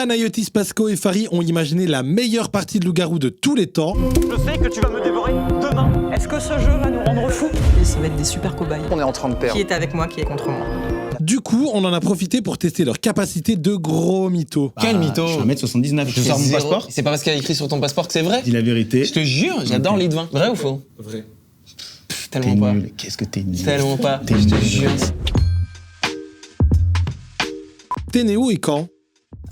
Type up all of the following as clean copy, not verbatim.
Panayotis, Pasco et Fari ont imaginé la meilleure partie de loup-garou de tous les temps. Je sais que tu vas me dévorer demain. Est-ce que ce jeu va nous rendre fous? Et ça va être des super cobayes. On est en train de perdre. Qui est avec moi, qui est contre moi. Du coup, on en a profité pour tester leur capacité de gros mythos. Quel mytho? Je suis 1m79, je sors mon passeport. C'est pas parce qu'il y a écrit sur ton passeport que c'est vrai? Dis la vérité. Je te jure, j'adore l'île de vin. Vrai ou faux? Vrai. T'es Tellement pas. nul. Qu'est-ce que t'es nul? Tellement pas. T'es Je te nul. jure. T'es né où et quand?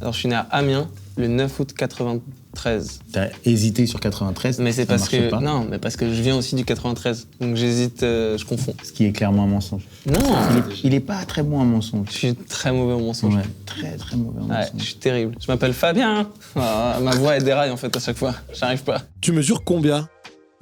Alors, je suis né à Amiens le 9 août 93. T'as hésité sur 93. Mais c'est ça parce marchait que. pas. Non, mais parce que je viens aussi du 93. Donc j'hésite, je confonds. Ce qui est clairement un mensonge. Non! Il est pas très bon en mensonge. Je suis très mauvais au mensonge. Ouais, très mauvais en Ouais, mensonge. je suis terrible. Je m'appelle Fabien. Ah, ma voix elle déraille en fait à chaque fois. J'arrive pas. Tu mesures combien? Moi,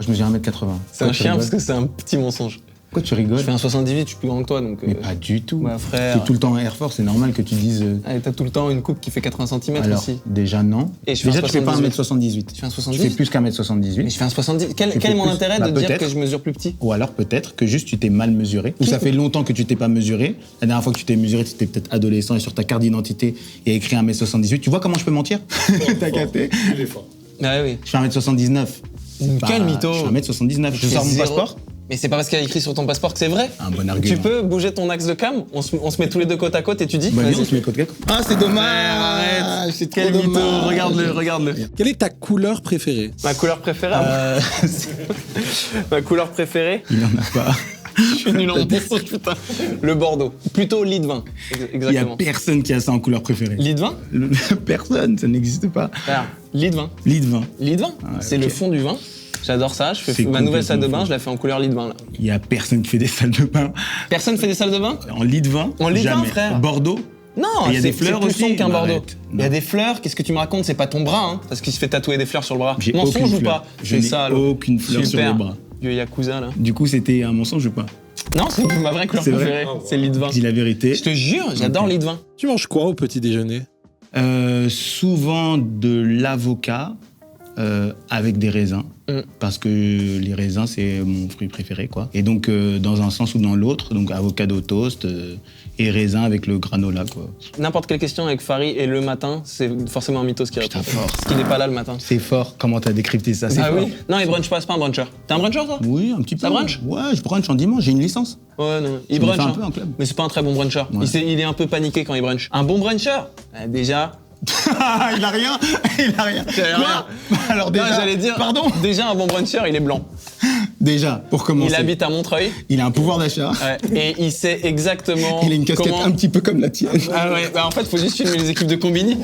je mesure 1m80. C'est un chien parce que c'est un petit mensonge. Pourquoi tu rigoles? Je fais un 78, je suis plus grand que toi donc. Mais pas du tout. Ouais, frère. T'es tout le temps en Air Force, c'est normal que tu dises. Allez, t'as tout le temps une coupe qui fait 80 cm Alors, aussi. déjà non. Et je fais Déjà, un tu fais pas 78. 1m78. Tu fais un Tu 70? fais plus qu'un mètre Mais 78. je fais un 70. Quel fais est mon plus. intérêt Bah, de dire peut-être. que je mesure plus petit? Ou alors peut-être que juste tu t'es mal mesuré. Ou ça fait longtemps que tu t'es pas mesuré. La dernière fois que tu t'es mesuré, tu étais peut-être adolescent et sur ta carte d'identité, il y a écrit 1m78. Tu vois comment je peux mentir? T'as capté? Ah oui. Je fais 1m79. Quel mytho? Je fais 1m79. Je fais sors mon zéro. passeport. Mais c'est pas parce qu'il y a écrit sur ton passeport que c'est vrai. Un bon argument. Tu peux bouger ton axe de cam, on se met tous les deux côte à côte et tu dis. Bah, vas-y. dis, on se met côte à côte. Ah, c'est dommage. Arrête. C'est Quel trop mytho, dommage. regarde-le. Quelle est ta couleur préférée? Ma couleur préférée Ma couleur préférée Il en a pas. Je suis nul en mensonge, putain. Le Bordeaux. Plutôt lit de vin. Il y a Exactement. personne qui a ça en couleur préférée. Lit de vin? Personne, ça n'existe pas. Alors, lit de vin. Lit de vin. Lit de vin. Ah, C'est ok. le fond du vin. J'adore ça. Je fais C'est ma nouvelle salle de complètement bain, fou. je la fais en couleur lit de vin là. Il y a personne qui fait des salles de bain Personne fait des salles de bain? en lit de vin. En lit de vin, jamais. frère. Bordeaux. Non, Il y a c'est des fleurs plus aussi. sombre qu'un Bah, Bordeaux. arrête. Il y a Non. des fleurs, qu'est-ce que tu me racontes? C'est pas ton bras, hein, parce qu'il se fait tatouer des fleurs sur le bras. J'ai Mensonge aucune ou fleur. pas? Je C'est n'ai ça, là. aucune fleur sur Super. le bras. Vieux Yakuza là. Du coup, c'était un mensonge ou pas? Non, c'est ma vraie couleur C'est vrai. préférée. C'est le lit de vin. Dis la vérité. Je te jure, j'adore Ok. le lit de vin. Tu manges quoi au petit déjeuner? Souvent de l'avocat avec des raisins. Parce que les raisins, c'est mon fruit préféré, quoi. Et donc, dans un sens ou dans l'autre, donc avocado toast et raisin avec le granola, quoi. N'importe quelle question avec Fari et le matin, c'est forcément un mythos qui répond. Putain, fort. Parce qu'il n'est pas là le matin. C'est fort. Comment t'as décrypté ça? C'est Ah fort. oui? Non, il brunch pas, c'est pas un bruncher. T'es un bruncher, toi? Oui, un petit peu. Ça brunch? Ouais, je brunch en dimanche, j'ai une licence. Ouais, non, il J'en ai brunch. fait un hein. peu en club. Mais c'est pas un très bon bruncher. Ouais. Il est un peu paniqué quand il brunch. Un bon bruncher? Déjà. Il a rien. J'avais Quoi? Alors Non, déjà, j'allais dire. pardon. Déjà, un bon bruncher, il est blanc. Déjà, pour commencer, Il habite à Montreuil. il a un pouvoir d'achat. Ouais, et il sait exactement. Il a une casquette comment... un petit peu comme la tienne. Ah ouais, bah en fait, faut juste filmer les équipes de Combini.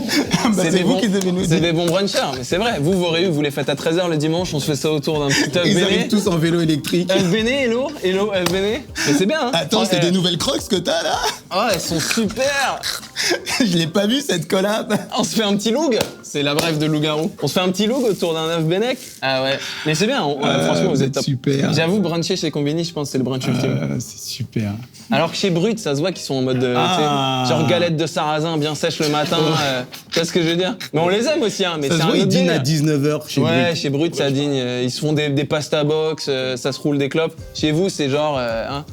C'est des vous bons- qui devez nous C'est dire. des bons brunchers, mais c'est vrai. Vous réus, vous les faites à 13h le dimanche, on se fait ça autour d'un petit œuf Ils béné. arrivent tous en vélo électrique. œuf béné, hello, œuf béné. Mais c'est bien, hein. Attends, c'est des nouvelles crocs que t'as là? Oh, elles sont super. Je l'ai pas vu cette collab. On se fait un petit look. C'est la brève de loup-garou. On se fait un petit look autour d'un œuf bénec. Ah ouais. Mais c'est bien, franchement, vous êtes top. super. J'avoue, bruncher chez Combini, je pense que c'est le brunch ultime. C'est super. Alors que chez Brut, ça se voit qu'ils sont en mode, Ah. tu sais, genre galette de sarrasin bien sèche le matin. Tu vois ce que je veux dire? Mais on les aime aussi, hein. Mais Ça c'est se un voit, ils autre dînent à délire. 19h chez Ouais, Brut. chez Brut, ça dîne. Ils se font des pasta box, ça se roule des clopes. Chez vous, c'est genre, hein?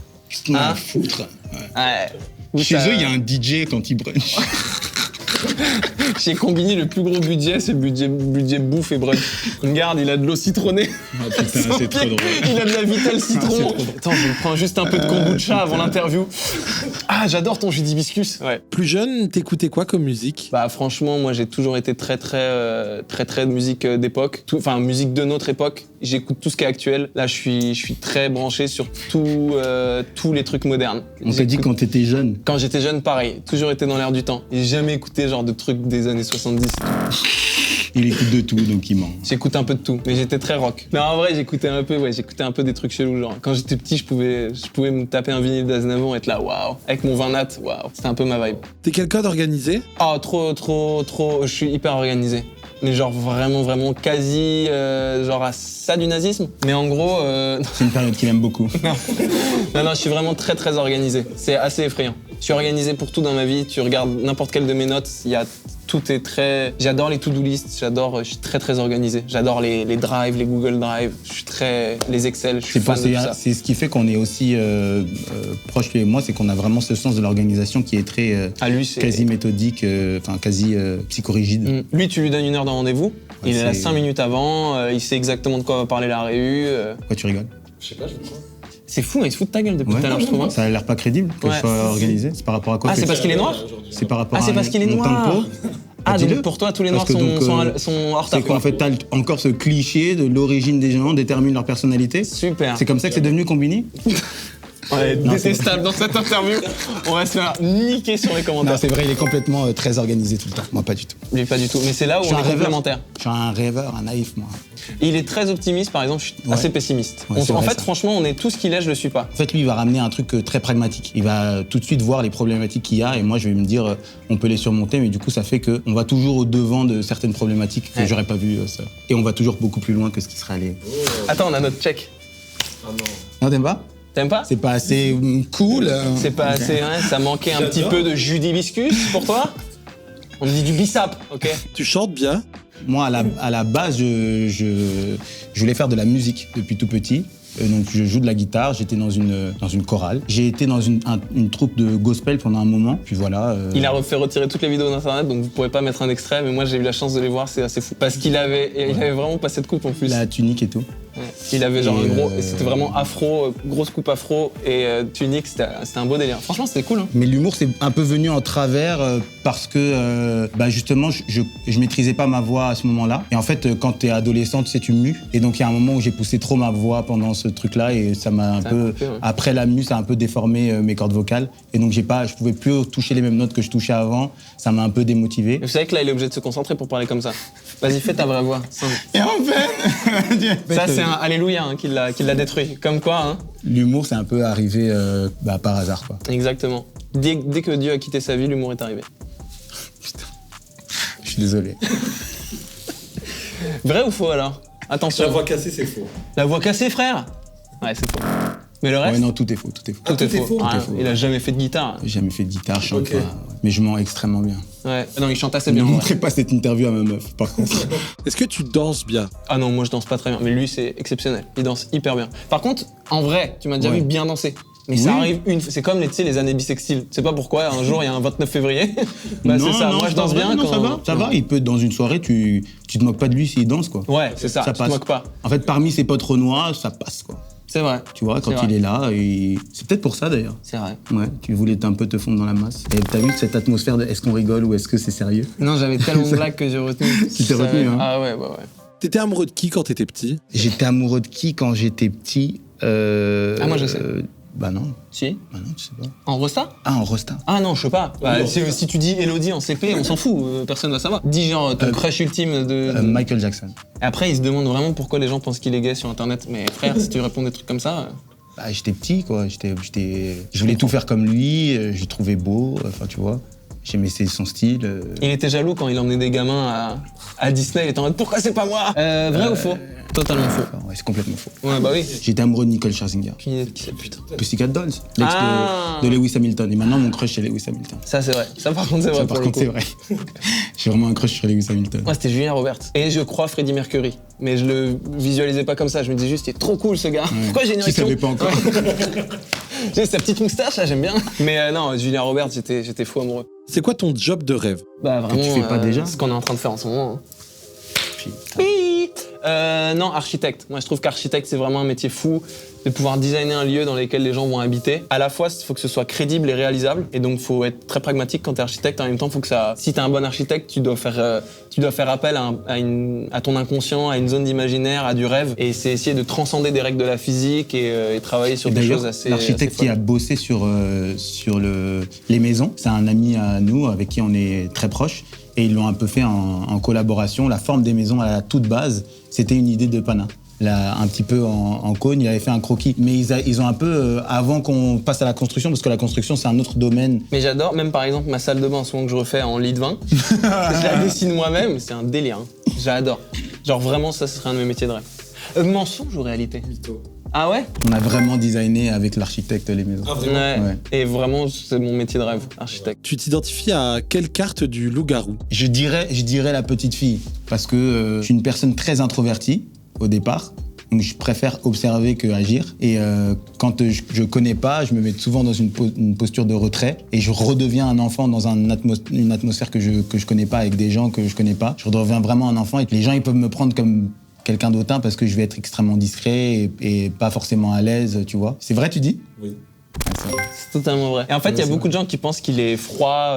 Ouais, Hein? foutre. Ouais. Ouais. Ou Chez ça- eux, il y a un DJ quand ils brunchent. Chez Combini, le plus gros budget, c'est le budget bouffe et brunch. Regarde, il a de l'eau citronnée. Ah putain, c'est trop drôle. Il a de la Vitale citron. c'est trop drôle. Attends, je me prends juste un peu de kombucha avant l'interview. Ah, j'adore ton jus d'hibiscus. Ouais. Plus jeune, t'écoutais quoi comme musique? Bah franchement, moi j'ai toujours été très de musique d'époque, enfin musique de notre époque. J'écoute tout ce qui est actuel. Là, je suis très branché sur tous les trucs modernes. On t'a dit J'écoute- quand t'étais jeune. Quand j'étais jeune, pareil, toujours été dans l'air du temps. J'ai jamais écouté genre de trucs des années 70. Il écoute de tout, donc il ment. J'écoute un peu de tout, mais j'étais très rock. Non, en vrai, j'écoutais un peu des trucs chelous, genre. Quand j'étais petit, je pouvais me taper un vinyle d'Aznavour et être là, waouh. Avec mon vin nat, waouh. C'était un peu ma vibe. T'es quelqu'un d'organisé? Oh, trop, je suis hyper organisé. Mais genre vraiment quasi, genre à ça du nazisme. Mais en gros, C'est une période qu'il aime beaucoup. non, je suis vraiment très organisé. C'est assez effrayant. Je suis organisé pour tout dans ma vie. Tu regardes n'importe quelle de mes notes, il y a tout est très... J'adore les to-do lists, je suis très très organisé. J'adore les drives, les Google Drive, je suis très... les Excel, je suis fan de tout ça. C'est ce qui fait qu'on est aussi proche, lui et moi, c'est qu'on a vraiment ce sens de l'organisation qui est très quasi méthodique, quasi psychorigide. Lui, tu lui donnes une heure de rendez-vous, Ouais, il est là c'est- 5 minutes avant, il sait exactement de quoi va parler la réu. Pourquoi tu rigoles? C'est fou, il se fout de ta gueule depuis Ouais. tout à l'heure, je trouve. Hein. Ça a l'air pas crédible que Ouais. je sois organisé. C'est par rapport à quoi Ah, que c'est parce qu'il est noir? C'est par rapport Ah, c'est à parce qu'il est mon noir. tempo. Ah, Dis-le. donc pour toi, tous les Parce noirs que donc, sont hors C'est retard. qu'en fait, t'as encore ce cliché de l'origine des gens détermine leur personnalité. Super. C'est comme ça que c'est devenu Combini? Ouais, Non, détestable dans cette interview. On va se faire niquer sur les Non, commentaires. c'est vrai, il est complètement très organisé tout le temps. Moi, pas du tout. Lui, pas du tout. Mais c'est là où Je suis on un est rêveur. complémentaires. Je suis un rêveur, un naïf, moi. Il est très optimiste, par exemple, je suis Ouais. assez pessimiste. Ouais, c'est En vrai, fait, ça. franchement, on est tout ce qu'il est, je le suis pas. En fait, lui, il va ramener un truc très pragmatique. Il va tout de suite voir les problématiques qu'il y a et moi, je vais me dire, on peut les surmonter, mais du coup, ça fait qu'on va toujours au devant de certaines problématiques que Ouais. j'aurais pas vu ça. Et on va toujours beaucoup plus loin que ce qui serait allé. Attends, on a notre check. Non, t'aimes pas? T'aimes pas? C'est pas assez cool. C'est pas assez, hein, ça manquait un petit peu de jus d'hibiscus pour toi? On me dit du bissap, ok? Tu chantes bien. Moi, à la base, je voulais faire de la musique depuis tout petit. Donc, je joue de la guitare, j'étais dans une chorale. J'ai été dans une troupe de gospel pendant un moment, puis voilà. Il a fait retirer toutes les vidéos d'internet, donc vous pourrez pas mettre un extrait, mais moi j'ai eu la chance de les voir, c'est assez fou. Parce qu'il avait vraiment pas cette coupe en plus. La tunique et tout. Ouais. Il avait genre Et un gros, c'était vraiment afro, grosse coupe afro et tunique, c'était un beau délire. Franchement, c'était cool. Hein. Mais l'humour, c'est un peu venu en travers parce que, justement, je maîtrisais pas ma voix à ce moment-là. Et en fait, quand t'es adolescent, tu sais, tu mues. Et donc, il y a un moment où j'ai poussé trop ma voix pendant ce truc-là et ça m'a un Ça a peu... coupé, ouais. Après la mue, ça a un peu déformé mes cordes vocales. Et donc, je pouvais plus toucher les mêmes notes que je touchais avant. Ça m'a un peu démotivé. Et vous savez que là, il est obligé de se concentrer pour parler comme ça. Vas-y, fais ta vraie voix. Et en fait... Ça, c'est un alléluia hein, qui l'a détruit. Comme quoi, hein. L'humour, c'est un peu arrivé par hasard, quoi. Exactement. Dès que Dieu a quitté sa vie, l'humour est arrivé. Je suis désolé. Vrai ou faux alors? Attention. cassée, c'est faux. La voix cassée, frère? Ouais, c'est faux. Mais le reste? Ouais, non, tout est faux, tout est faux. tout est faux. Ah, Tout est faux. il a jamais fait de guitare. J'ai jamais fait de guitare, je chante Ok. pas. Ouais. Mais je mens extrêmement bien. Ouais. Non, il chante assez Ne bien. en vrai. montrez pas cette interview à ma meuf, par contre. Est-ce que tu danses bien? Ah non, moi je danse pas très bien, mais lui c'est exceptionnel. Il danse hyper bien. Par contre, en vrai, tu m'as déjà Ouais. vu bien danser. Mais ça Oui. arrive c'est comme tu sais, les années bissextiles. Tu sais pas pourquoi, un jour il y a un 29 février. Bah c'est ça, moi je danse bien non, quand. ça va. Il peut, dans une soirée, tu te moques pas de lui s'il danse, quoi. Ouais, c'est ça, tu te passe. moques pas. En fait, parmi ses potes renois, ça passe, quoi. C'est vrai. Tu vois, quand C'est il vrai. est là, et c'est peut-être pour ça, d'ailleurs. C'est vrai. Ouais, tu voulais un peu te fondre dans la masse. Et t'as vu cette atmosphère de est-ce qu'on rigole ou est-ce que c'est sérieux? Non, j'avais tellement de blagues que j'ai retenu. Tu t'es retenu, hein. Ah ouais. T'étais amoureux de qui quand t'étais petit? J'étais amoureux de qui quand j'étais petit? Ah, moi, je sais. Bah non, Si? tu sais pas. En Rosta? Ah, en Rosta. Ah non, je sais pas. Bah, si tu dis Elodie en CP, on s'en fout, personne va savoir. Dis genre ton crush ultime de. Michael Jackson. Et après, il se demande vraiment pourquoi les gens pensent qu'il est gay sur internet. Mais frère, si tu réponds des trucs comme ça. Bah, j'étais petit, quoi. Je voulais tout faire comme lui, je le trouvais beau, enfin, tu vois. J'aimais son style. Il était jaloux quand il emmenait des gamins à Disney. Il était en mode pourquoi c'est pas moi? Vrai ou faux? Totalement faux. Ouais, c'est complètement faux. Ouais, bah oui. J'étais amoureux de Nicole Scherzinger. Qui c'est, putain? Pussycat Dolls, l'ex Ah. de Lewis Hamilton. Et maintenant, mon crush, c'est Lewis Hamilton. Ça, c'est vrai. Ça, par contre, c'est vrai. Ça, par contre, c'est vrai. J'ai vraiment un crush sur Lewis Hamilton. Moi, c'était Julien Roberts. Et je crois Freddie Mercury. Mais je le visualisais pas comme ça. Je me disais juste, il est trop cool ce gars. Pourquoi j'ai une Tu érection? savais pas encore. Ouais. J'ai sa petite moustache, là, j'aime bien. Mais non, Julien Roberts, j'étais fou amoureux. C'est quoi ton job de rêve? Bah vraiment. tu fais pas déjà Ce qu'on est en train de faire en ce moment. Hein. Putain. Non, architecte. Moi, je trouve qu'architecte, c'est vraiment un métier fou de pouvoir designer un lieu dans lequel les gens vont habiter. À la fois, il faut que ce soit crédible et réalisable. Et donc, il faut être très pragmatique quand tu es architecte. En même temps, faut que ça... si tu es un bon architecte, tu dois faire appel à ton inconscient, à une zone d'imaginaire, à du rêve. Et c'est essayer de transcender des règles de la physique et travailler sur Et des d'ailleurs, choses assez... l'architecte assez qui a folles. bossé sur les maisons, c'est un ami à nous avec qui on est très proches. Et ils l'ont un peu fait en collaboration. La forme des maisons à la toute base, c'était une idée de Pana. Là, un petit peu en cône, il avait fait un croquis. Mais ils ont un peu, avant qu'on passe à la construction, parce que la construction, c'est un autre domaine. Mais j'adore, même par exemple, ma salle de bain, souvent que je refais en lit de vin. Je la dessine moi-même, c'est un délire. Hein. J'adore. Genre vraiment, ça, ce serait un de mes métiers de rêve. Mensonge ou réalité? Ah ouais? On a vraiment designé avec l'architecte les maisons. Ouais. Et vraiment, c'est mon métier de rêve, architecte. Tu t'identifies à quelle carte du loup-garou? Je dirais la petite fille, parce que je suis une personne très introvertie au départ. Donc je préfère observer que agir. Et quand je connais pas, je me mets souvent dans une posture de retrait et je redeviens un enfant dans une atmosphère que je connais pas, avec des gens que je connais pas. Je redeviens vraiment un enfant et les gens ils peuvent me prendre comme quelqu'un d'autant parce que je vais être extrêmement discret et pas forcément à l'aise, tu vois. C'est vrai, tu dis? Oui. Ah, c'est vrai. C'est totalement vrai. Et en fait, il y a beaucoup de gens qui pensent qu'il est froid.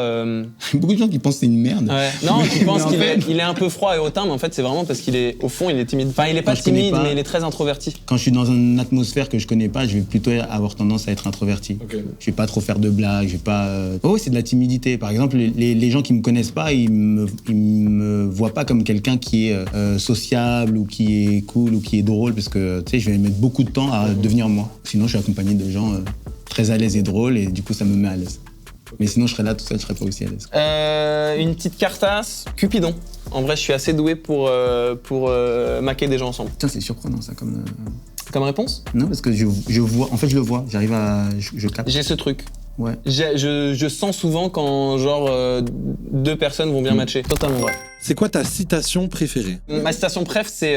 Beaucoup de gens qui pensent que c'est une merde. Ouais. Non, qui pensent Mais en qu'il est un peu froid et hautain, mais en fait, c'est vraiment parce au fond, il est timide. Enfin, il est pas Quand je connais timide, pas- mais il est très introverti. Quand je suis dans une atmosphère que je connais pas, je vais plutôt avoir tendance à être introverti. Ok. Je vais pas trop faire de blagues, je vais pas... Oh, c'est de la timidité. Par exemple, les gens qui me connaissent pas, ils me voient pas comme quelqu'un qui est sociable ou qui est cool ou qui est drôle parce que, tu sais, je vais mettre beaucoup de temps à devenir moi. Sinon, je suis accompagné de gens très à l'aise et drôles et du coup, ça me met à l'aise. Mais sinon, je serais là tout seul, je serais pas aussi à l'aise. Une petite cartasse, Cupidon. En vrai, je suis assez doué pour maquer des gens ensemble. Tiens, c'est surprenant ça comme... Comme réponse? Non, parce que je vois... En fait, je le vois. J'arrive à... Je capte. J'ai ce truc. Ouais. Je sens souvent quand, genre, deux personnes vont bien matcher. Totalement vrai. C'est quoi ta citation préférée? Ma citation préf, c'est...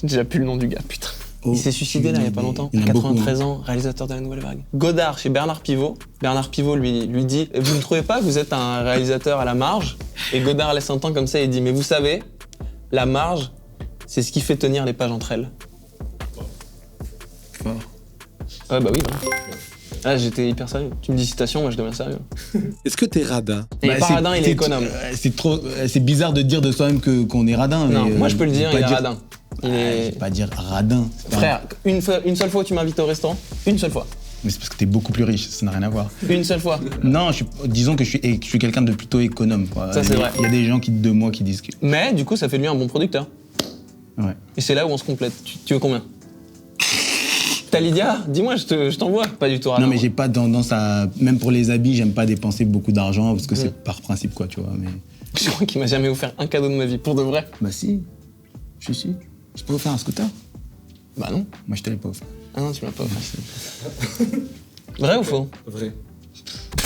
J'ai déjà plus le nom du gars, putain. Il s'est suicidé là il y a pas longtemps, Il y en à a beaucoup, 93 ans, réalisateur de La Nouvelle Vague. Godard chez Bernard Pivot. Bernard Pivot lui dit « Vous ne trouvez pas que vous êtes un réalisateur à la marge ?» Et Godard laisse un temps comme ça et dit « Mais vous savez, la marge, c'est ce qui fait tenir les pages entre elles. Fort. » Ouais bah oui, voilà. Là j'étais hyper sérieux. Tu me dis citation, moi je deviens sérieux. Est-ce que t'es radin? Et Bah, Paradin, il est économe. C'est bizarre de dire de soi-même qu'on est radin. Non, mais, moi je peux le dire, pas il est radin. Je vais pas dire radin. c'est pas- Frère, une seule fois tu m'invites au restaurant, une seule fois. Mais c'est parce que t'es beaucoup plus riche, ça n'a rien à voir. Une seule fois. Non, disons que je suis quelqu'un de plutôt économe. Quoi. Ça, c'est vrai. Il y a des gens de moi qui disent que... Mais du coup ça fait de lui un bon producteur. Ouais. Et c'est là où on se complète. Tu veux combien? T'as Lydia? Dis-moi, je t'envoie. Pas du tout radin. Non, mais j'ai pas tendance à... Même pour les habits, j'aime pas dépenser beaucoup d'argent parce que c'est par principe, quoi, tu vois. Mais... Je crois qu'il m'a jamais offert un cadeau de ma vie, pour de vrai. Bah si, je suis. Je peux vous faire un scooter? Bah non. Moi, je te l'ai pas offert. Ah non, tu m'as pas offert. Vrai ou faux? Vrai.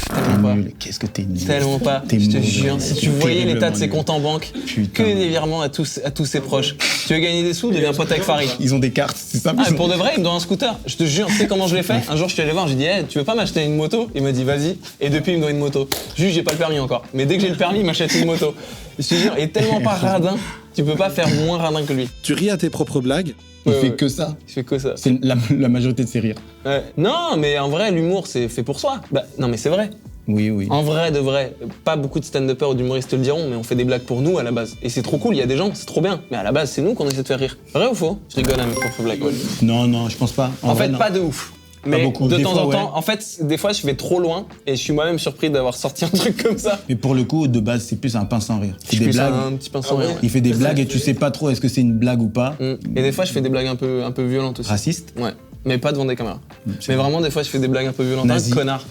Tellement pas. Nul. Qu'est-ce que t'es nul. Tellement pas. T'es Je te mauvais. jure, si tu T'es voyais l'état de ses terriblement comptes en banque, Putain. que des virements à tous ses proches. Tu veux gagner des sous, deviens pote avec Farid. Ils ont des cartes, c'est ça. Ah, mais pour de vrai, il me donne un scooter. Je te jure, tu sais comment je l'ai fait? Un jour, je suis allé voir, j'ai dit, hey, tu veux pas m'acheter une moto? Il m'a dit, vas-y. Et depuis, il me donne une moto. Juste, j'ai pas le permis encore. Mais dès que j'ai le permis, il m'achète une moto. Je te jure, il est tellement pas radin, tu peux pas faire moins radin que lui. Tu ris à tes propres blagues? Il Ouais, fait ouais. que ça. Il fait que ça. C'est la majorité de ses rires. Ouais. Non, mais en vrai, l'humour, c'est fait pour soi. Bah, non, mais c'est vrai. Oui, oui. En vrai, de vrai, pas beaucoup de stand-uppers ou d'humoristes te le diront, mais on fait des blagues pour nous à la base. Et c'est trop cool, il y a des gens, c'est trop bien. Mais à la base, c'est nous qu'on essaie de faire rire. Vrai ou faux? Je rigole à mes propres blagues. Ouais. Non, je pense pas. En vrai, fait, non. pas de ouf. Mais beaucoup. de Des temps fois, en temps, ouais. en fait, des fois, je vais trop loin et je suis moi-même surpris d'avoir sorti un truc comme ça. Mais pour le coup, de base, c'est plus un pince sans rire. Je Il fait des suis blagues. un petit pinceau rire. Il fait des blagues et tu sais pas trop est-ce que c'est une blague ou pas. Et des fois, je fais des blagues un peu violentes aussi. Raciste. Ouais. Mais pas devant des caméras. c'est Mais vrai. vraiment, des fois, je fais des blagues un peu violentes. Nazi. Un connard.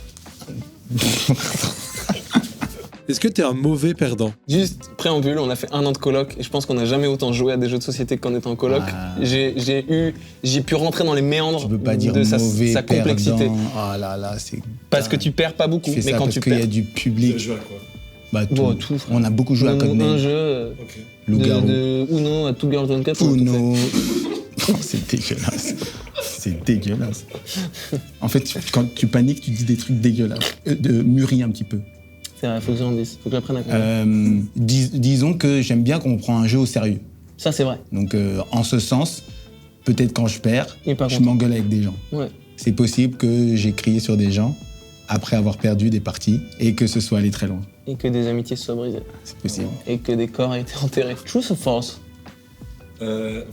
Est-ce que t'es un mauvais perdant? Juste préambule, on a fait 1 an de coloc et je pense qu'on n'a jamais autant joué à des jeux de société qu'en étant en coloc. Ah. J'ai pu rentrer dans les méandres Tu peux pas dire de mauvais sa complexité. perdant. Ah là là, c'est... Parce que tu perds pas beaucoup, Tu fais mais ça quand parce tu qu'il y a perds. du public. joué à quoi? Bah tout. Bon, tout, frère. On a beaucoup joué à Un Codename. jeu Ok. Loup-garou. de Uno à Two Girls One Cup. on a tout fait. Uno. Oh, c'est dégueulasse. C'est dégueulasse. En fait, quand tu paniques, tu dis des trucs dégueulasses. De mûrir un petit peu. C'est vrai, faut que j'en dise, faut que j'apprenne à comprendre. Disons que j'aime bien qu'on prend un jeu au sérieux. Ça, c'est vrai. Donc, en ce sens, peut-être quand je perds, Il est pas je content. m'engueule avec des gens. Ouais. C'est possible que j'ai crié sur des gens après avoir perdu des parties et que ce soit allé très loin. Et que des amitiés se soient brisées. C'est possible. Et que des corps aient été enterrés. Truth ou false? Vrai.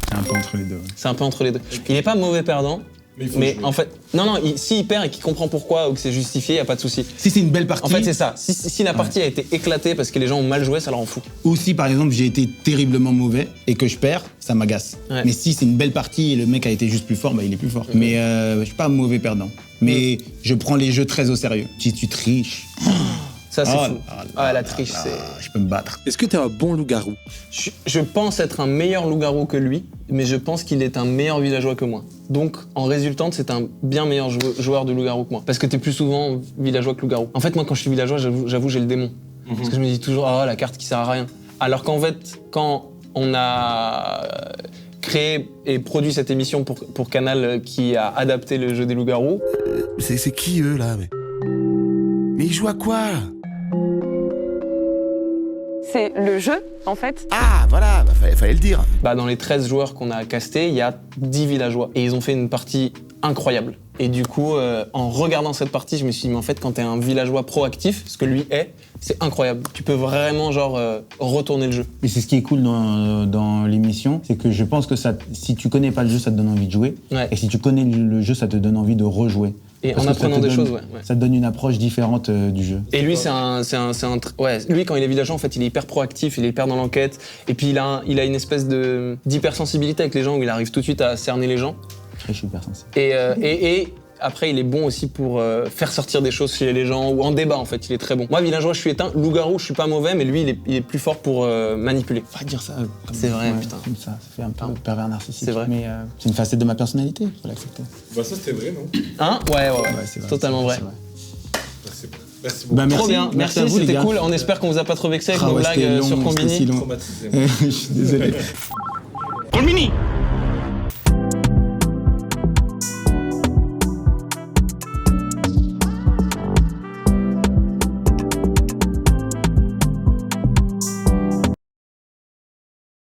C'est un peu entre les deux. ouais. C'est un peu entre les deux. Il est pas mauvais perdant, Mais il faut mais jouer. en fait, non, s'il perd et qu'il comprend pourquoi ou que c'est justifié, y a pas de souci. Si c'est une belle partie, En fait, c'est ça. Si la partie a été éclatée parce que les gens ont mal joué, ça leur en fout. ou si par exemple j'ai été terriblement mauvais et que je perds, ça m'agace. Ouais. Mais si c'est une belle partie et le mec a été juste plus fort, bah il est plus fort. Mais je suis pas un mauvais perdant. Mais je prends les jeux très au sérieux. Si tu triches, Ça, c'est oh fou. là là Ah, la là triche, là, c'est. je peux me battre. Est-ce que t'es un bon loup-garou? Je pense être un meilleur loup-garou que lui, mais je pense qu'il est un meilleur villageois que moi. Donc, en résultante, c'est un bien meilleur joueur de loup-garou que moi. Parce que t'es plus souvent villageois que loup-garou. En fait, moi, quand je suis villageois, j'avoue, j'ai le démon. Parce que je me dis toujours, ah, la carte qui sert à rien. Alors qu'en fait, quand on a créé et produit cette émission pour Canal qui a adapté le jeu des loups-garous. C'est qui eux là mais ils jouent à quoi? C'est le jeu, en fait. Ah voilà, fallait le dire. Bah, dans les 13 joueurs qu'on a castés, il y a 10 villageois. Et ils ont fait une partie incroyable. Et du coup, en regardant cette partie, je me suis dit, mais en fait, quand t'es un villageois proactif, ce que lui est, c'est incroyable. Tu peux vraiment, retourner le jeu. Et c'est ce qui est cool dans l'émission, c'est que je pense que si tu connais pas le jeu, ça te donne envie de jouer. Ouais. Et si tu connais le jeu, ça te donne envie de rejouer. Et Parce en que apprenant des choses, ouais. Ça te donne une approche différente du jeu. Et lui, lui, quand il est villageois, en fait, il est hyper proactif, il est hyper dans l'enquête. Et puis, il a une espèce d'hypersensibilité avec les gens où il arrive tout de suite à cerner les gens. Je suis hyper sensible. Et après, il est bon aussi pour faire sortir des choses chez les gens ou en débat, en fait. Il est très bon. Moi, villageois, je suis éteint. Loup-garou, je suis pas mauvais, mais lui, il est plus fort pour manipuler. Faut pas dire ça. C'est vrai, putain. Comme ça fait un peu pervers narcissique. C'est vrai. Mais c'est une facette de ma personnalité, faut l'accepter. Bah ça c'était vrai, non? Hein? Ouais, c'est vrai, totalement vrai. Merci beaucoup. Bah, Trop bien, merci à vous, c'était les gars. cool. On espère qu'on vous a pas trop vexé avec nos c'était blagues long, sur c'était Combini. si long. Traumatisé. Je suis désolé. Pour le mini